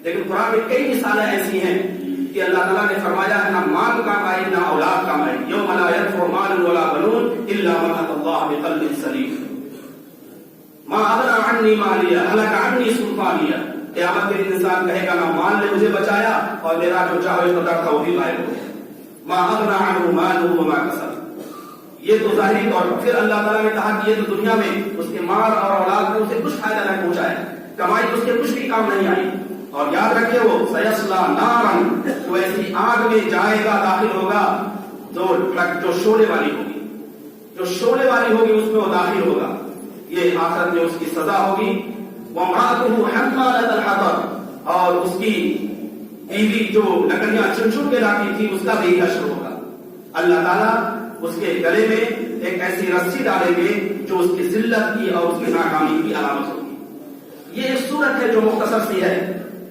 لیکن قرآن میں کئی مثالیں ایسی ہیں کہ اللہ تعالیٰ نے فرمایا ہے نہ مال کام آئے نہ اولاد کام آئے. یوم لا ينفع مال ولا بنون الا من اتى الله بقلب سلیم. ما اغنى عني مالیا هلك عني سلطانیہ. قیامت کے دن انسان کہے گا نہ مال نے مجھے بچایا اور میرا جو چاہے اقتدار تھا وہ بھی غائب ہو گیا. ما اغنى عنه ماله وما كسب. یہ تو ظاہری طور پر. پھر اللہ تعالیٰ نے کہا کہ یہ تو دنیا میں اس کے مال اور اولاد کو اسے کچھ فائدہ نہ پہنچائے, کمائی اس کے کچھ بھی کام نہیں آئی. اور یاد رکھیے وہ سیصلا نارن, وہ ایسی آگ میں جائے گا, داخل ہوگا جو شعلے والی ہوگی, جو شعلے والی ہوگی اس میں وہ داخل ہوگا. یہ آخرت میں اس کی سزا ہوگی. وامرأته حمالة الحطب, اور اس کی بیوی جو لکڑیاں چن چن کے لاتی تھی اس کا بھی حشر ہوگا. اللہ تعالیٰ اس کے گلے میں ایک ایسی رسی ڈالیں گے جو اس کی ذلت کی اور اس کی ناکامی کی علامت ہوگی. یہ ایک صورت ہے جو مختصر سی ہے.